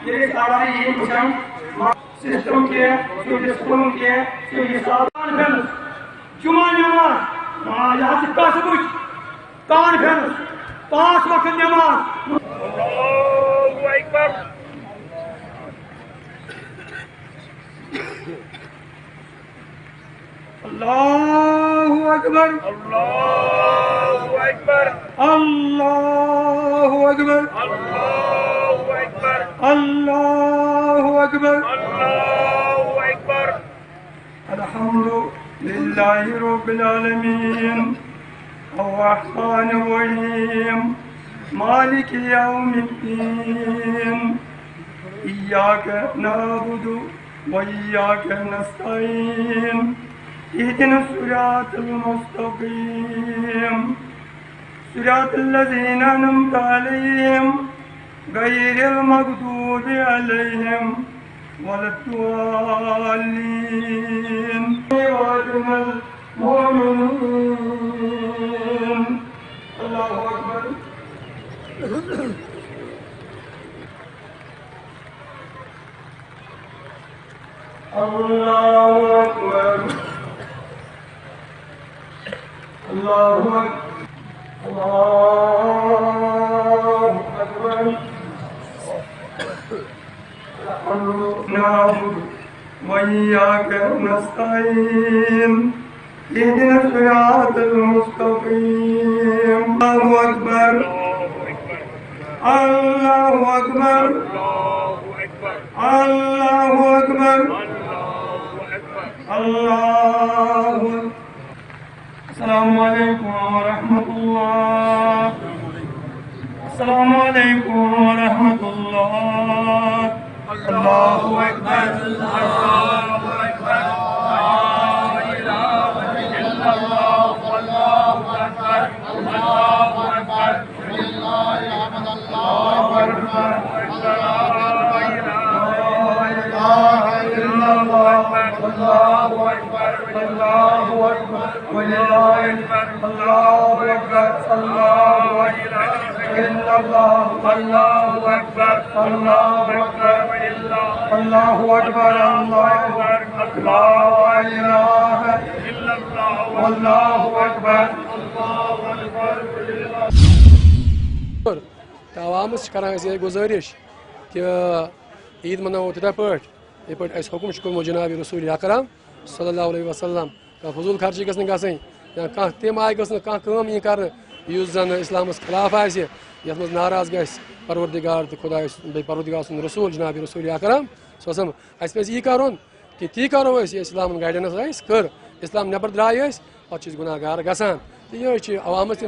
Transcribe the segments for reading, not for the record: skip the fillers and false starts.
ये सारा ये सिस्टम के स्कूल के कॉन्फ्रेंस जुमा नमाज यहाँ से कॉन्फ्रेंस 5 वक्त नमाज अल्लाहु अकबर अल्लाहु अकबर अल्लाहु अकबर अल्लाहु अकबर अल्लाहु अकबर अल्लाहु अकबर अल्लाहु अकबर अल्हम्दुलिल्लाहि रब्बिल आलमीन अर्रहमानिर रहीम मालिकि यौमिद्दीन इय्याका नअबुदु व इय्याका नस्तईन इहदिना सिरातल मुस्तकीम सिरातल लज़ीना अनअमता अलैहिम गैरिल मग़दूबि अलैहिम वलद्दाल्लीन वअजमल मोमिनीन अल्लाहु अकबर अल्लाहु अकबर अल्लाहु अकबर नअबुदु व इय्याका नस्तईन इहदिना सिरातल मुस्तकीम अल्लाहु अकबर अल्लाहु अकबर अल्लाहु अकबर अल्लाहु अस्सलामु अलैकुम व रहमतुल्लाह अस्सलामु अलैकुम व रहमतुल्लाह अल्लाहु अकबर अल्लाहु अकबर ला इलाहा इल्लल्लाह वल्लाहु अकबर अल्लाहु अकबर लिल्लाहिल हम्द अल्लाहु अकबर ला इलाहा इल्लल्लाह वल्लाहु अकबर अल्लाहु अकबर लिल्लाहिल हम्द अल्लाहु अकबर अल्लाहु इलाहा इल्लल्लाह अल्लाहु अकबर अल्लाहु अकबर अल्लाहु अकबर अल्लाहु ला इलाहा इल्लल्लाह वल्लाहु अकबर अल्लाहु अकबर आवाम करान गुजारिश कि ईद मनाओ तिथा पे हुकुम कर्मो जनाब रसूल अकरम सल्लल्लाहु अलैहि वसल्लम फजूल खर्ची गई गई या कह तम आय कम यी कर जन इस्लामस खिलाफ आए ये नाराज ग परवरदिगार तो खुदा परवरदिगार सुन रसूल जनाब रसूल अकरम सम अस पे यी कर कि ती करो इस्लाम गाइडेंस कर इस्लाम नबर द्राय पे गुनाहगार गसान तो ये अवामस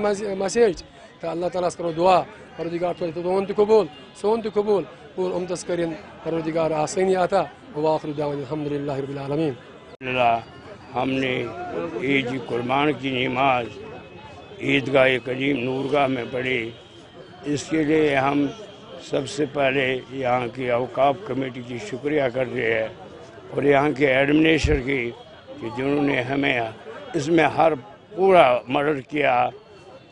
मैसेज तो अल्लाह ताला करो दुआ परवरदिगार तो तुन तबूल सोन तबूल पूर उम्मतस कर परवरदिगार आसानी आता वाखिर दावाना अल्हम्दुलिल्लाहि रब्बिल आलमीन। हमने ईद की कुर्बान की नमाज ईदगाह करीम नूरगाह में पढ़ी। इसके लिए हम सबसे पहले यहाँ की औकाफ कमेटी की शुक्रिया करते हैं और यहाँ के एडमिनिस्ट्रेटर की कि जिन्होंने हमें इसमें हर पूरा मदद किया,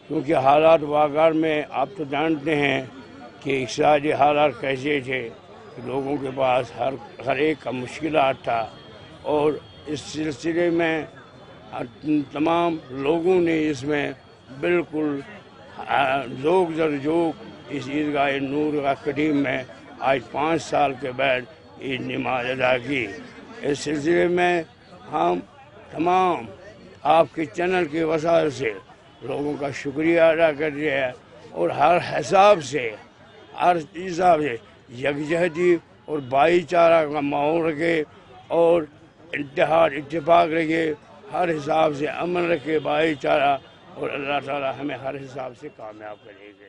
क्योंकि हालात वाक़ई में आप तो जानते हैं कि इक़्तिसादी हालात कैसे थे, लोगों के पास हर एक का मुश्किलात था और इस सिलसिले में तमाम लोगों ने इसमें बिल्कुल जोग दर जोग इस ईदगाह नूरगाह करीम में आज 5 साल के बाद ईद नमाज अदा की। इस सिलसिले में हम तमाम आपके चैनल की वसात से लोगों का शुक्रिया अदा करते हैं और हर हिसाब से यकजहती और भाईचारा का माहौल रखे और इत्तेहाद इत्तेफाक रखे, हर हिसाब से अमन रखे, भाईचारा, और अल्लाह ताला हमें हर हिसाब से कामयाब करेंगे।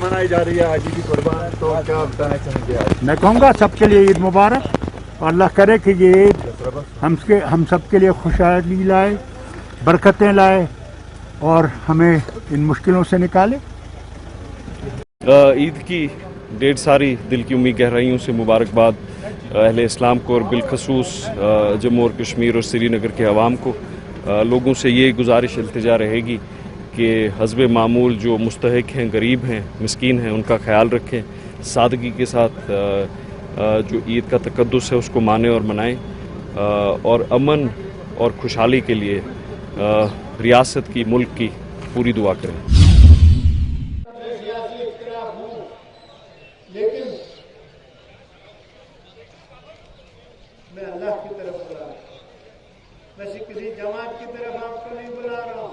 मनाई जा रही है आज की कुर्बान, तो क्या बताना चाहेंगे आज? मैं कहूँगा सबके लिए ईद मुबारक और अल्लाह करे कि ये ईद हम सबके लिए खुशहाली लाए, बरकतें लाए और हमें इन मुश्किलों से निकाले। ईद की ढेर सारी दिल की उम्मीद गहराइयों से मुबारकबाद अहले इस्लाम को और बिलखसूस जम्मू और कश्मीर और श्रीनगर के अवाम को। लोगों से ये गुजारिश इल्तिजा रहेगी कि हस्ब मामूल जो मुस्तहिक हैं, गरीब हैं, मिस्कीन हैं, उनका ख्याल रखें, सादगी के साथ जो ईद का तकद्दुस है उसको माने और मनाएं और अमन और खुशहाली के लिए रियासत की, मुल्क की पूरी दुआ करें। लेकिन मैं अल्लाह की तरफ बुला रहा हूँ, मैं किसी जमात की तरफ आपको नहीं बुला रहा हूँ।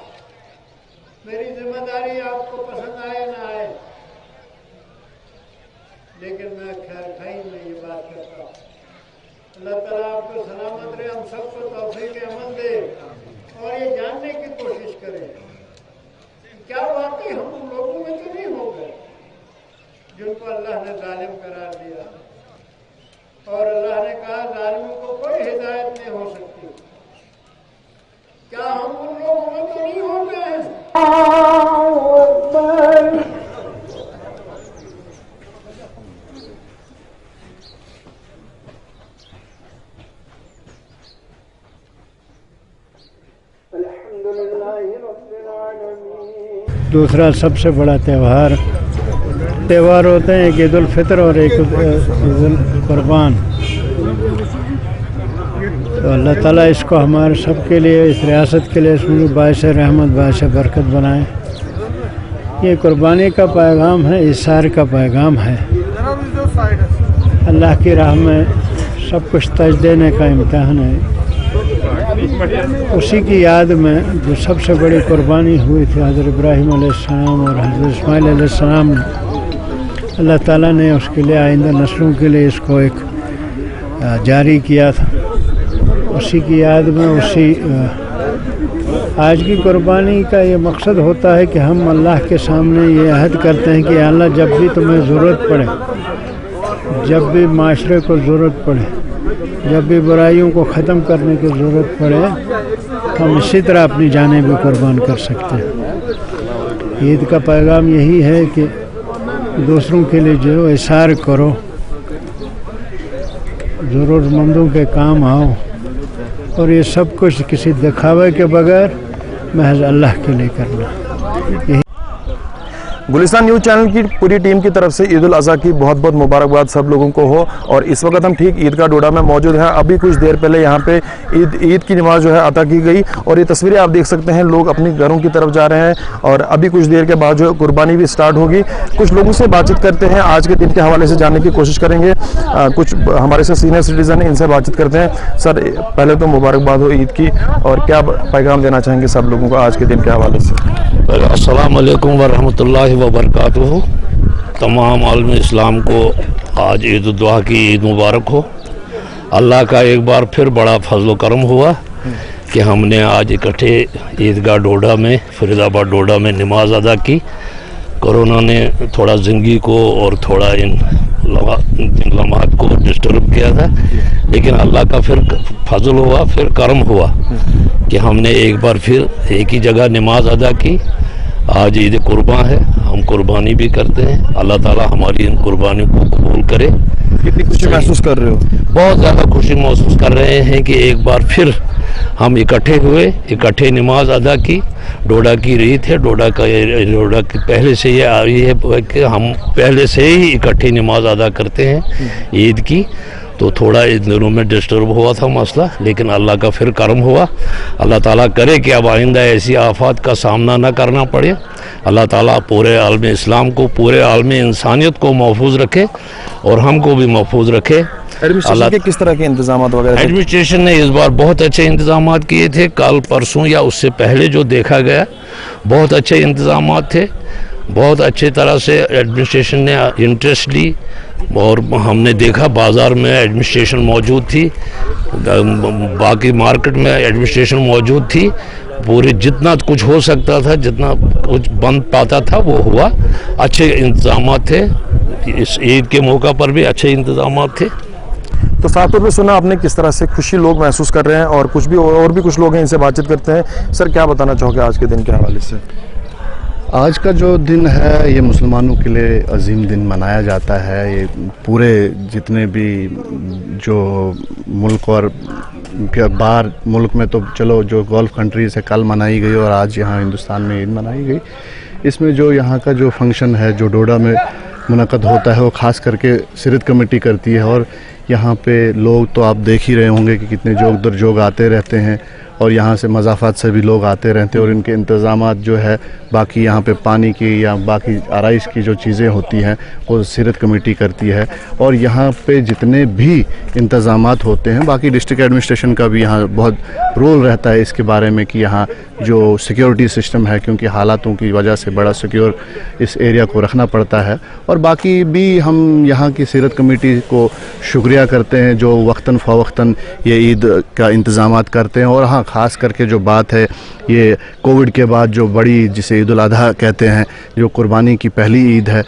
मेरी जिम्मेदारी आपको पसंद आए ना आए, लेकिन मैं खैर खाई में ये बात करता हूँ। अल्लाह ताला आपको सलामत रहे, हम सबको तौफीक अमल दे और ये जानने की कोशिश करें क्या वाकई हम उन लोगों में तो नहीं हो गए जिनको अल्लाह ने जालिम करार दिया और अल्लाह ने कहा जालिमों को कोई हिदायत नहीं हो सकती। क्या हम उन लोगों में तो नहीं हो गए हैं? दूसरा सबसे बड़ा त्यौहार होते हैं एक ईद उल फितर और एक ईद उल कुर्बान। तो अल्लाह ताला इसको हमारे सब के लिए, इस रियासत के लिए इसमें बाइस रहमत, बाइस बरकत बनाए। ये कुर्बानी का पैगाम है, इसार का पैगाम है। अल्लाह की राह में सब कुछ तज देने का इम्तिहान है। उसी की याद में जो सबसे बड़ी कुर्बानी हुई थी हज़रत इब्राहीम अलैहिस्सलाम और हज़रत इस्माइल अलैहिस्सलाम ने, अल्लाह ताला ने उसके लिए आइंदा नस्लों के लिए इसको एक जारी किया था। उसी की याद में आज की कुर्बानी का ये मकसद होता है कि हम अल्लाह के सामने ये अहद करते हैं कि अल्लाह जब भी तुम्हें ज़रूरत पड़े, जब भी माशरे को ज़रूरत पड़े, जब भी बुराइयों को ख़त्म करने की ज़रूरत पड़े, हम इसी तरह अपनी जानें भी कुर्बान कर सकते हैं। ईद का पैगाम यही है कि दूसरों के लिए जो इशार करो, ज़रूरतमंदों के काम आओ और ये सब कुछ किसी दिखावे के बगैर महज अल्लाह के लिए करना। गुलिस्तान न्यूज़ चैनल की पूरी टीम की तरफ से ईद उल अज़हा की बहुत बहुत मुबारकबाद सब लोगों को हो। और इस वक्त हम ठीक ईदगाह डोडा में मौजूद हैं। अभी कुछ देर पहले यहाँ पे ईद की नमाज जो है अता की गई और ये तस्वीरें आप देख सकते हैं, लोग अपने घरों की तरफ जा रहे हैं और अभी कुछ देर के बाद जो है कुर्बानी भी स्टार्ट होगी। कुछ लोगों से बातचीत करते हैं, आज के दिन के हवाले से जानने की कोशिश करेंगे। कुछ हमारे से सीनियर सिटीजन हैं, इनसे बातचीत करते हैं। सर, पहले तो मुबारकबाद हो ईद की, और क्या पैगाम देना चाहेंगे सब लोगों को आज के दिन के हवाले से? अस्सलाम वालेकुम वरहमतुल्लाहि वबरकातुहू। तमाम आलम इस्लाम को आज ईद उल अज़हा की ईद मुबारक हो। अल्लाह का एक बार फिर बड़ा फजल करम हुआ कि हमने आज इकट्ठे ईदगाह डोडा में, फरीदाबाद डोडा में नमाज अदा की। कोरोना ने थोड़ा ज़िंदगी को और थोड़ा इन लम्हात को डिस्टर्ब किया था, लेकिन अल्लाह का फिर फजल हुआ, फिर करम हुआ कि हमने एक बार फिर एक ही जगह नमाज अदा की। आज ईद कुर्बान है, हम कुर्बानी भी करते हैं। अल्लाह ताला हमारी इन कुर्बानी को कबूल करे। कितनी खुशी महसूस कर रहे हो? बहुत ज़्यादा खुशी महसूस कर रहे हैं कि एक बार फिर हम इकट्ठे हुए, इकट्ठे नमाज अदा की। डोडा की रीत है, डोडा की पहले से ये आ रही है कि हम पहले से ही इकट्ठी नमाज अदा करते हैं ईद की। तो थोड़ा इन दिनों में डिस्टर्ब हुआ था मसला, लेकिन अल्लाह का फिर करम हुआ। अल्लाह ताला करे कि अब आइंदा ऐसी आफात का सामना न करना पड़े। अल्लाह ताला पूरे आलम इस्लाम को, पूरे आलम इंसानियत को महफूज रखे और हमको भी महफूज रखे। एडमिनिस्ट्रेशन के किस तरह के इंतजाम वगैरह? एडमिनिस्ट्रेशन ने इस बार बहुत अच्छे इंतजाम किए थे। कल परसों या उससे पहले जो देखा गया, बहुत अच्छे इंतजाम थे। बहुत अच्छी तरह से एडमिनिस्ट्रेशन ने इंटरेस्ट ली और हमने देखा बाज़ार में एडमिनिस्ट्रेशन मौजूद थी, बाकी मार्केट में एडमिनिस्ट्रेशन मौजूद थी। पूरे जितना कुछ हो सकता था, जितना कुछ बन पाता था वो हुआ। अच्छे इंतजाम थे। इस ईद के मौका पर भी अच्छे इंतजाम थे। तो साफ तौर पे सुना आपने किस तरह से खुशी लोग महसूस कर रहे हैं और कुछ लोग हैं, इनसे बातचीत करते हैं। सर, क्या बताना चाहोगे आज के दिन के हवाले से? आज का जो दिन है ये मुसलमानों के लिए अजीम दिन मनाया जाता है। ये पूरे जितने भी जो मुल्क और बाहर मुल्क में तो चलो जो गल्फ़ कंट्रीज़ है कल मनाई गई और आज यहाँ हिंदुस्तान में ईद मनाई गई। इसमें जो यहाँ का जो फंक्शन है जो डोडा में मुनक़द होता है वो ख़ास करके सिरत कमेटी करती है। और यहाँ पे लोग तो आप देख ही रहे होंगे कि कितने जोग दर जोग आते रहते हैं और यहाँ से मज़ाफ़ात से भी लोग आते रहते हैं। और इनके इंतज़ामात जो है बाकी यहाँ पे पानी की या बाकी आराइश की जो चीज़ें होती हैं वो सिरत कमेटी करती है। और यहाँ पे जितने भी इंतज़ामात होते हैं, बाकी डिस्ट्रिक्ट एडमिनिस्ट्रेशन का भी यहाँ बहुत रोल रहता है इसके बारे में कि यहाँ जो सिक्योरिटी सिस्टम है, क्योंकि हालातों की वजह से बड़ा सिक्योर इस एरिया को रखना पड़ता है। और बाकी भी हम यहाँ की सिरत कमेटी को शुक्रिया करते हैं जो वक्तन फ़वक्तन ये ईद का इंतज़ामात करते हैं। और हाँ, ख़ास करके जो बात है ये कोविड के बाद जो बड़ी, जिसे ईद उल अज़हा कहते हैं, जो कुर्बानी की पहली ईद है,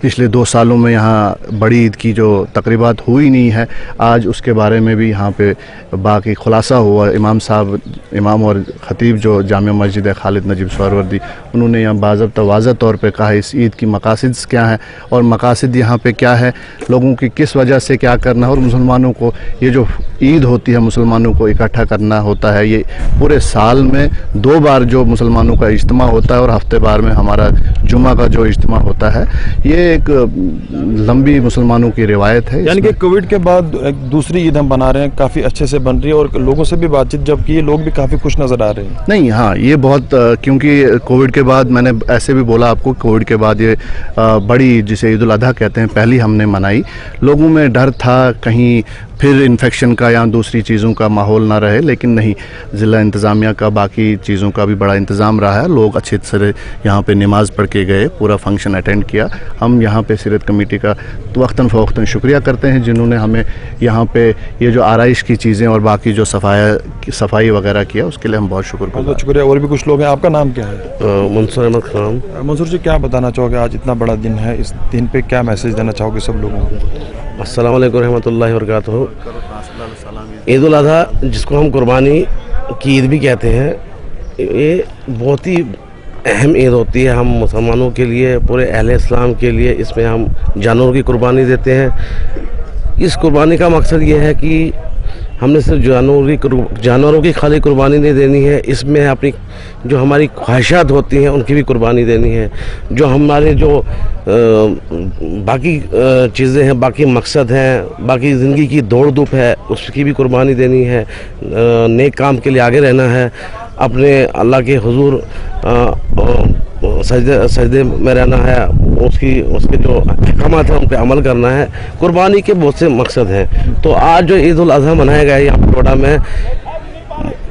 पिछले 2 सालों में यहाँ बड़ी ईद की जो तकरीबात हुई नहीं है, आज उसके बारे में भी यहाँ पे बाकी खुलासा हुआ। इमाम और ख़तीब जो जामिया मस्जिद है खालिद नजीब सहरवर्दी, उन्होंने यहाँ बाज़ाब्ता वाज़ह तौर पे कहा इस ईद की मकासद क्या है और मकासद यहाँ पे क्या है, लोगों की किस वजह से क्या करना है। और मुसलमानों को ये जो ईद होती है, मुसलमानों को इकट्ठा करना होता है। ये पूरे साल में 2 बार जो मुसलमानों का इज्तिमा होता है और हफ्ते बार में हमारा जुमा का जो इज्तिमा होता है, ये एक लंबी मुसलमानों की रिवायत है। यानी कि कोविड के बाद एक दूसरी ईद हम बना रहे हैं, काफ़ी अच्छे से बन रही है और लोगों से भी बातचीत जब की, लोग भी काफ़ी खुश नज़र आ रहे हैं। नहीं, हाँ, ये बहुत क्योंकि कोविड के बाद मैंने ऐसे भी बोला आपको, कोविड के बाद ये बड़ी, जिसे ईद उल अज़हा कहते हैं, पहली हमने मनाई। लोगों में डर था कहीं फिर इन्फेक्शन का या दूसरी चीज़ों का माहौल ना रहे, लेकिन नहीं, ज़िला इंतज़ामिया का बाकी चीज़ों का भी बड़ा इंतज़ाम रहा है। लोग अच्छे तरह यहाँ पे नमाज़ पढ़ के गए, पूरा फंक्शन अटेंड किया। हम यहाँ पे सिरत कमेटी का वक्तन फ़वक्तन शुक्रिया करते हैं जिन्होंने हमें यहाँ पे ये जो आराइश की चीज़ें और बाकी जो सफाई वगैरह किया, उसके लिए हम बहुत शुक्रिया। और भी कुछ लोग हैं, आपका नाम क्या है? मंसूर अहमद खान। मंसूर जी, क्या बताना चाहोगे, आज इतना बड़ा दिन है, इस दिन पे क्या मैसेज देना चाहोगे सब लोगों को? अस्सलाम वालेकुम रहमतुल्लाहि व बरकातुहू। ईद उल अज़हा, जिसको हम कुर्बानी की ईद भी कहते हैं, ये बहुत ही अहम ईद होती है हम मुसलमानों के लिए, पूरे अहले इस्लाम के लिए। इसमें हम जानवरों की कुर्बानी देते हैं। इस कुर्बानी का मकसद ये है कि हमने सिर्फ जानवरों की खाली कुर्बानी नहीं देनी है, इसमें अपनी जो हमारी ख्वाहिशात होती हैं उनकी भी कुर्बानी देनी है। जो हमारे जो बाकी चीज़ें हैं, बाकी मकसद हैं, बाकी ज़िंदगी की दौड़ धूप है, उसकी भी कुर्बानी देनी है। नेक काम के लिए आगे रहना है, अपने अल्लाह के हुजूर सजदे में रहना है, उसके जो अहकामात हैं उन पर अमल करना है। कुर्बानी के बहुत से मकसद हैं। तो आज जो ईद उल अज़हा मनाया गया है यहाँ पर डोडा में,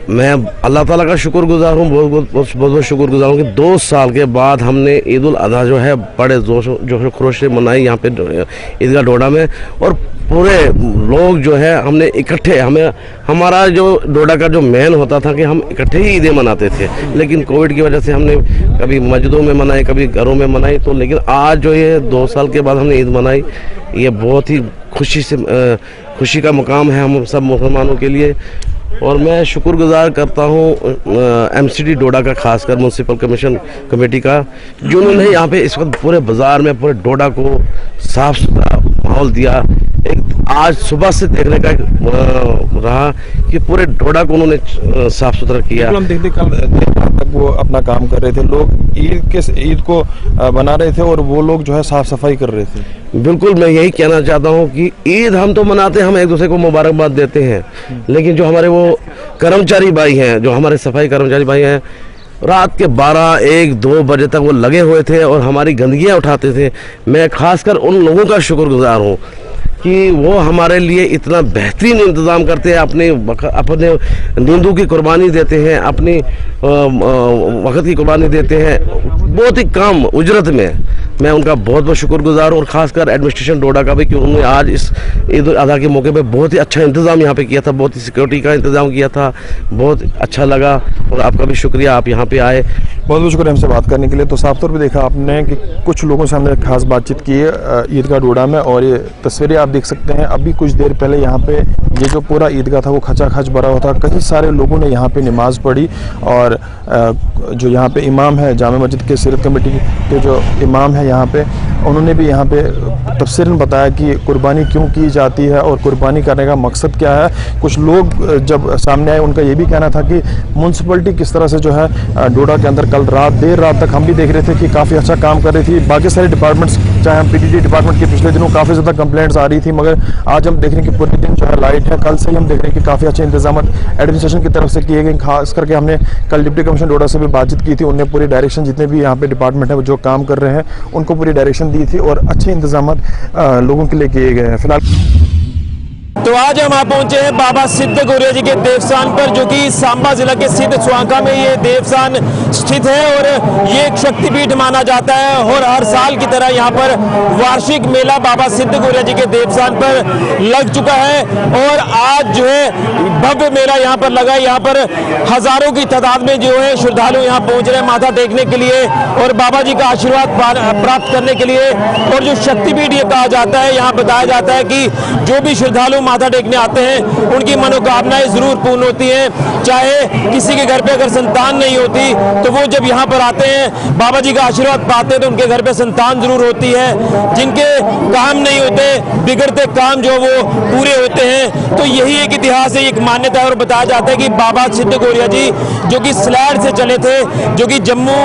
मैं अल्लाह ताला का शुक्रगुजार हूँ, बहुत शुक्रगुजार हूँ कि 2 साल के बाद हमने ईद उल अज़हा जो है बड़े जोश खरोश से मनाई यहाँ पे ईदगाह डोडा में। और पूरे लोग जो है हमने इकट्ठे, हमारा जो डोडा का जो मेन होता था कि हम इकट्ठे ही ईदें मनाते थे, लेकिन कोविड की वजह से हमने कभी मस्जिदों में मनाई, कभी घरों में मनाई। तो लेकिन आज जो ये 2 साल के बाद हमने ईद मनाई, ये बहुत ही खुशी का मुकाम है हम सब मुसलमानों के लिए। और मैं शुक्रगुजार करता हूँ MCD डोडा का, खासकर म्यूनसिपल कमीशन कमेटी का, जिन्होंने यहाँ पे इस वक्त पूरे बाज़ार में पूरे डोडा को साफ़ सुथरा माहौल दिया। आज सुबह से देखने का रहा कि पूरे डोडा को उन्होंने साफ़ सुथरा किया। हम देखते वो अपना काम कर रहे थे, लोग ईद को बना रहे थे और वो लोग जो है साफ सफाई कर रहे थे। बिल्कुल, मैं यही कहना चाहता हूँ कि ईद हम तो मनाते हैं, हम एक दूसरे को मुबारकबाद देते हैं, लेकिन जो हमारे वो कर्मचारी भाई हैं, जो हमारे सफाई कर्मचारी भाई हैं, रात के 12, 1, 2 बजे तक वो लगे हुए थे और हमारी गंदगियाँ उठाते थे। मैं खासकर उन लोगों का शुक्रगुजार हूँ कि वो हमारे लिए इतना बेहतरीन इंतज़ाम करते हैं, अपने नींदों की कुर्बानी देते हैं, अपनी वक्त की कुर्बानी देते हैं, बहुत ही कम उजरत में। मैं उनका बहुत बहुत शुक्रगुजार हूँ और ख़ासकर एडमिनिस्ट्रेशन डोडा का भी कि उन्होंने आज इस ईद उल अज़हा के मौके पे बहुत ही अच्छा इंतज़ाम यहाँ पे किया था, बहुत ही सिक्योरिटी का इंतज़ाम किया था, बहुत अच्छा लगा और आपका भी शुक्रिया, आप यहाँ पे आए। बहुत बहुत शुक्रिया हमसे बात करने के लिए। तो साफ तौर पे देखा आपने कि कुछ लोगों से हमने खास बातचीत की है ईदगाह डोडा में, और ये तस्वीरें आप देख सकते हैं। अभी कुछ देर पहले यहाँ पे ये जो पूरा ईदगाह था वो खचाखच भरा हुआ था, कई सारे लोगों ने यहाँ पे नमाज पढ़ी, और जो यहाँ पे इमाम है जामे मस्जिद के सीरत कमेटी के जो इमाम है यहाँ पे, उन्होंने भी यहाँ पे तफसीरन बताया कि कुर्बानी क्यों की जाती है और कुर्बानी करने का मकसद क्या है। कुछ लोग जब सामने आए उनका ये भी कहना था कि म्यूनसिपलिटी किस तरह से जो है डोडा के अंदर कल रात देर रात तक हम भी देख रहे थे कि काफ़ी अच्छा काम कर रही थी। बाकी सारे डिपार्टमेंट्स, चाहे हम पीडीडी डिपार्टमेंट के पिछले दिनों काफ़ी ज़्यादा कंप्लेंट्स आ रही थी, मगर आज हम देख रहे हैं कि पूरे दिन जो है लाइट है। कल से ही हम देख रहे हैं कि काफ़ी अच्छे इंतजाम एडमिनिस्ट्रेशन की तरफ से किए गए। खास करके हमने कल डिप्टी कमिश्नर डोडा से भी बातचीत की थी, उनने पूरी डायरेक्शन, जितने भी यहाँ पे डिपार्टमेंट है जो काम कर रहे हैं उनको पूरी डायरेक्शन दी थी और अच्छे इंतजाम लोगों के लिए किए गए हैं। फिलहाल तो आज हम पहुंचे हैं बाबा सिद्ध गौरिया जी के देवस्थान पर, जो कि सांबा जिला के सिद्ध सुआंका में ये देवस्थान स्थित है और ये एक शक्तिपीठ माना जाता है। और हर साल की तरह यहाँ पर वार्षिक मेला बाबा सिद्ध गौरिया जी के देवस्थान पर लग चुका है और आज जो है भव्य मेला यहाँ पर लगा है। यहाँ पर हजारों की तादाद में जो है श्रद्धालु यहाँ पहुंच रहे हैं माथा टेकने के लिए और बाबा जी का आशीर्वाद प्राप्त करने के लिए। और जो शक्तिपीठ ये कहा जाता है, यहाँ बताया जाता है कि जो भी श्रद्धालु माथा टेकने आते हैं उनकी मनोकामनाएं जरूर पूर्ण होती हैं। चाहे किसी के घर पे अगर संतान नहीं होती तो वो जब यहाँ पर आते हैं बाबा जी का आशीर्वाद पाते हैं तो उनके घर पे संतान जरूर होती है। जिनके काम नहीं होते, बिगड़ते काम जो वो पूरे होते हैं। तो यही एक इतिहास है, एक मान्यता है और बताया जाता है कि बाबा सिद्ध गौरिया जी जो कि सलैड से चले थे, जो कि जम्मू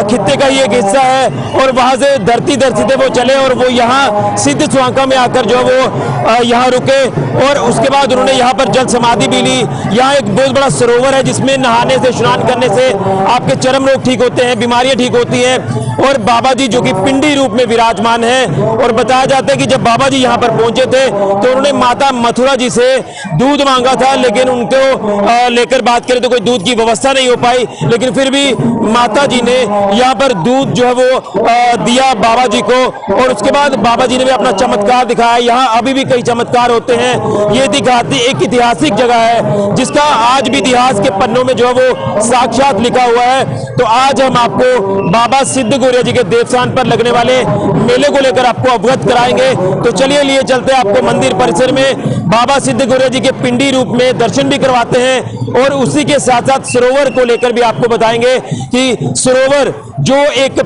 खित्ते का ही एक हिस्सा है, और वहां से धरती थे वो चले और वो यहाँ सिद्ध सुआंका में आकर जो वो यहाँ रुके और उसके बाद उन्होंने यहाँ पर जल समाधि भी ली। यहाँ एक बहुत बड़ा सरोवर है जिसमें नहाने से, स्नान करने से आपके चर्म रोग ठीक होते हैं, बीमारियां ठीक होती हैं। और बाबा जी जो कि पिंडी रूप में विराजमान है, और बताया जाता है कि जब बाबा जी यहाँ पर पहुंचे थे तो उन्होंने माता मथुरा जी से दूध मांगा था, लेकिन उनको लेकर बात करें तो कोई दूध की व्यवस्था नहीं हो पाई। लेकिन फिर भी माता जी ने यहाँ पर दूध जो है वो दिया बाबा जी को, और उसके बाद बाबा जी ने भी अपना चमत्कार दिखाया। यहाँ अभी भी कई चमत्कार होते हैं। ये दिखाती एक ऐतिहासिक जगह है जिसका आज भी इतिहास के पन्नों में जो है वो साक्षात लिखा हुआ है। तो आज हम आपको बाबा सिद्ध गौरिया जी के देवस्थान पर लगने वाले मेले को लेकर आपको अवगत कराएंगे। तो चलिए लिए चलते हैं आपको मंदिर परिसर में, बाबा सिद्ध गौरिया जी के पिंडी रूप में दर्शन भी करवाते हैं और उसी के साथ साथ सरोवर को लेकर भी आपको बताएंगे कि सरोवर जो एक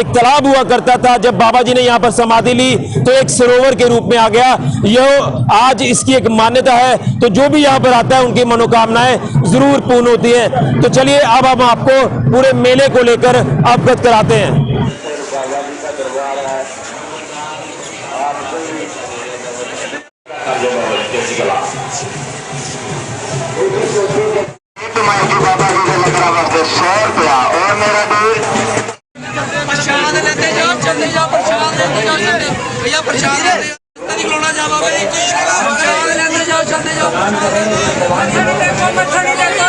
तालाब हुआ करता था, जब बाबा जी ने यहाँ पर समाधि ली तो एक सरोवर के रूप में आ गया। यह आज इसकी एक मान्यता है। तो जो भी यहाँ पर आता है उनकी मनोकामनाएं जरूर पूर्ण होती है। तो चलिए अब हम आपको पूरे मेले को लेकर अवगत कराते हैं। प्रसाद लेते जाओ, चलते जाओ, प्रसाद लेते जाओ, चलते भैया प्रसाद लेते निकलना जाओ, प्रसाद लेते जाओ, चलते जाओ, मत्था नहीं देखो,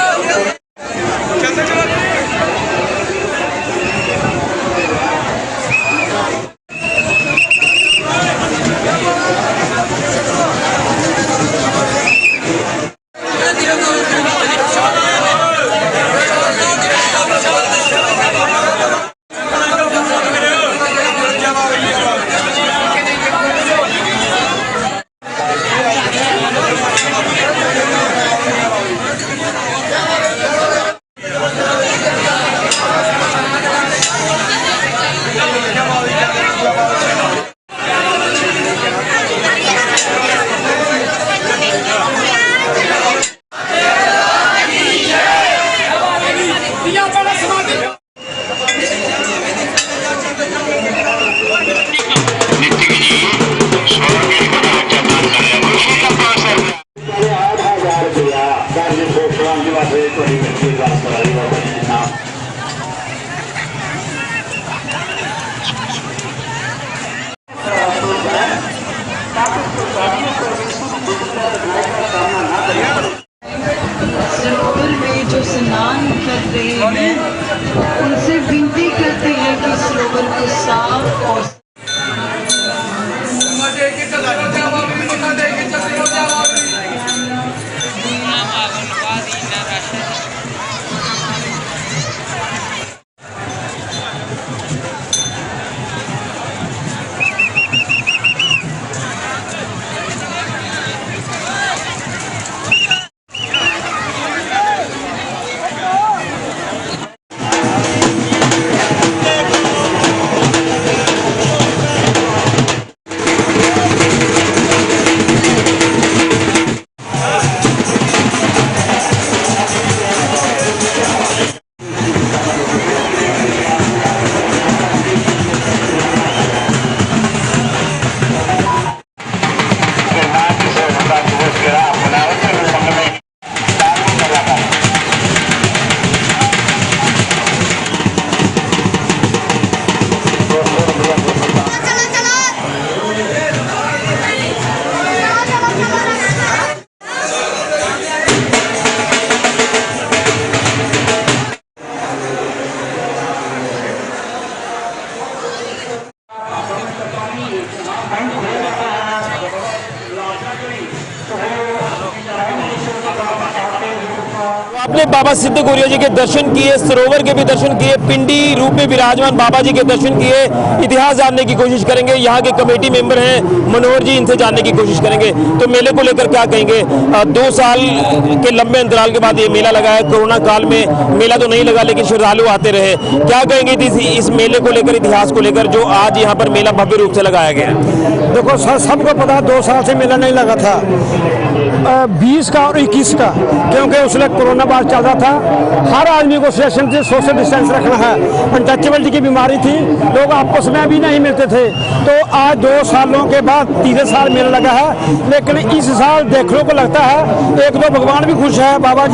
चलते चलो। हैं, उनसे विनती करते हैं कि सरोवर को साफ और आपने बाबा सिद्ध गौरिया जी के दर्शन किए, सरोवर के भी दर्शन किए, पिंडी रूप में विराजमान बाबा जी के दर्शन किए। इतिहास जानने की कोशिश करेंगे, यहाँ के कमेटी मेंबर हैं मनोहर जी, इनसे जानने की कोशिश करेंगे। तो मेले को लेकर क्या कहेंगे? 2 साल के लंबे अंतराल के बाद ये मेला लगा है। कोरोना काल में मेला तो नहीं लगा, लेकिन श्रद्धालु आते रहे। क्या कहेंगे इस मेले को लेकर, इतिहास को लेकर, जो आज यहाँ पर मेला भव्य रूप से लगाया गया है? देखो सबको पता 2 साल से मेला नहीं लगा था, 20 का और 21 का, क्योंकि उसमें कोरोना बाद चल रहा था। हर आदमी को सोशल डिस्टेंस रखना है, अनटचेबिलिटी की बीमारी थी, लोग आपस में भी नहीं मिलते थे। तो आज 2 सालों के बाद 3 साल मेला लगा है। लेकिन इस साल देखने को लगता है, एक तो भगवान भी खुश है, बाबा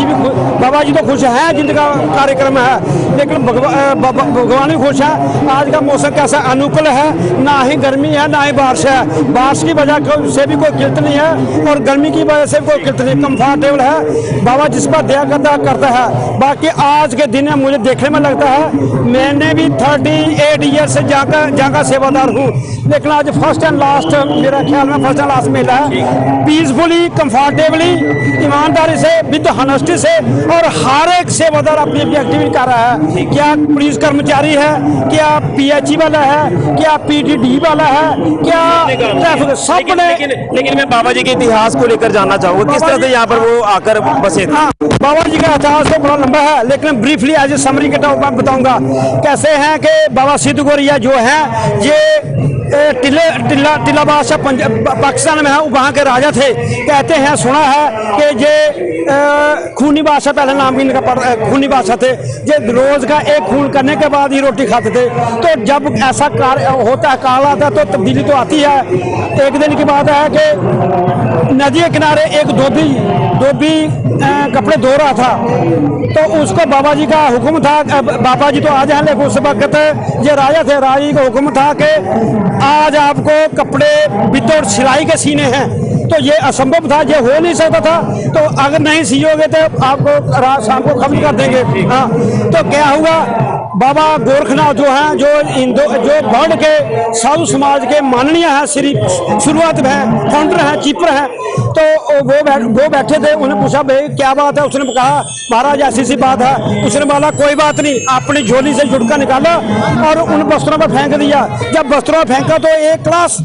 जी तो खुश हैं जिनका कार्यक्रम है, लेकिन भगवान भी खुश है। आज का मौसम कैसा अनुकूल है, ना ही गर्मी है ना ही बारिश है। बारिश की वजह से भी कोई गिल्ट नहीं है और गर्मी की वजह से कोई गिल्ट नहीं, कंफर्टेबल है। बाबा जिस पर दया करता है। बाकी आज के दिन मुझे देखने में लगता है, मैंने भी 38 ईयर से जहाँ का सेवादार हूँ, लेकिन आज फर्स्ट एंड लास्ट, मेरा ख्याल में फर्स्ट एंड लास्ट मेला है। पीसफुली, कंफर्टेबली, ईमानदारी से, विद ऑनेस्टी से, और हर एक सेवादार अपनी अपनी एक्टिविटी कर रहा है। क्या पुलिस कर्मचारी है, क्या PHE वाला है, क्या PDD वाला है, क्या ट्रैफिक, सब ने। लेकिन मैं बाबा जी के इतिहास को लेकर जानना चाहूँगा, किस तरह से यहाँ पर वो आकर बसे थे? बाबा जी का इतिहास तो बड़ा लंबा है, लेकिन ब्रीफली एज ए समरी के तौर पर बताऊंगा। कैसे हैं कि बाबा सिद्ध गौरिया जो हैं, ये टिल्ला बादशाह पाकिस्तान में है, वहाँ के राजा थे। कहते हैं, सुना है कि ये खूनी बादशाह, पहले नाम भी इनका खूनी बादशाह थे, ये रोज का एक खून करने के बाद ही रोटी खाते थे। तो जब ऐसा होता है, काल आता है, तो तब्दीली तो आती है। एक दिन की बात है कि नदी के किनारे एक धोबी कपड़े धो रहा था, तो उसको बाबा जी का हुक्म था, बाबा जी तो आज हैं, लेकिन उस वक्त ये राजा थे, राजा जी का हुक्म था कि आज आपको कपड़े विदाउट सिलाई के सीने हैं। तो ये असंभव था, ये हो नहीं सकता था। तो अगर नहीं सियोगे तो आपको शाम को खत्म कर देंगे। हाँ, तो क्या हुआ, बाबा गोरखनाथ जो हैं, जो वर्ल्ड के साधु समाज के माननीय हैं, शुरुआत में हैं, फाउंडर हैं, चीपर हैं। तो वो बैठे थे, उन्हें पूछा, भाई क्या बात है? उसने कहा, महाराज ऐसी सी बात है। उसने बोला, कोई बात नहीं, अपनी झोली से जुटका निकाला और उन वस्त्रों पर फेंक दिया। जब वस्त्रों में फेंका तो एक क्लास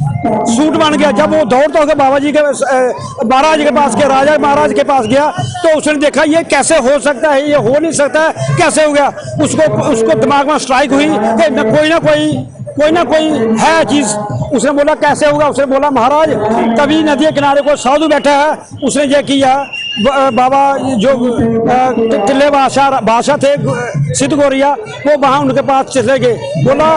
सूट बन गया। जब वो दौड़ता होकर बाबा जी के महाराज के पास गया, राजा महाराज के पास गया, तो उसने देखा ये कैसे हो सकता है, ये हो नहीं सकता है, कैसे हो गया? उसको दिमाग में स्ट्राइक हुई कि कोई ना कोई है चीज। उसने बोला, कैसे होगा? उसने बोला, महाराज कभी नदी के किनारे को साधु बैठा है, उसने ये किया। बाबा जो टिल्ले बादशाह थे सिद्ध गौरिया, वो वहाँ उनके पास चले गए। बोला,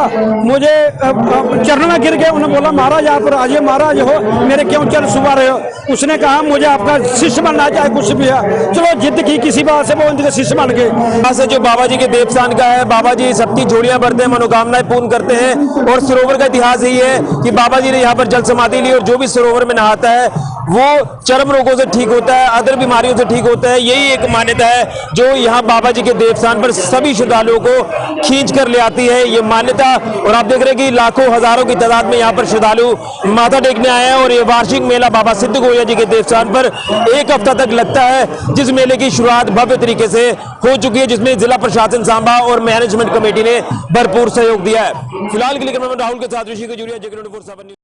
मुझे चरणों में गिर गए। उन्होंने बोला, महाराज आप राजे महाराज हो, मेरे क्यों चरण सुबह रहे हो? उसने कहा, मुझे आपका शिष्य बनना, चाहे कुछ भी है। चलो जिद की किसी बात से, वो उनके शिष्य बन गए। यहाँ से जो बाबा जी के देवस्थान का है, बाबा जी सबकी झोलियां भरते हैं, मनोकामनाएं पूर्ण करते हैं। और सरोवर का इतिहास यही है कि बाबा जी ने यहाँ पर जल समाधि ली, और जो भी सरोवर में नहाता है वो चर्म रोगों से ठीक होता है, अदर बीमारियों से ठीक होता है। यही एक मान्यता है जो यहाँ बाबा जी के देवस्थान पर सभी श्रद्धालुओं को खींच कर ले आती है, ये मान्यता। और आप देख रहे हैं कि लाखों हजारों की तादाद में यहाँ पर श्रद्धालु माथा टेकने आए हैं। और ये वार्षिक मेला बाबा सिद्ध गोरिया जी के देवस्थान पर एक हफ्ता तक लगता है, जिस मेले की शुरुआत भव्य तरीके से हो चुकी है, जिसमें जिला प्रशासन सांबा और मैनेजमेंट कमेटी ने भरपूर सहयोग दिया है। फिलहाल के लिए राहुल के साथ ऋषि खजूरिया, J24 7 न्यूज़।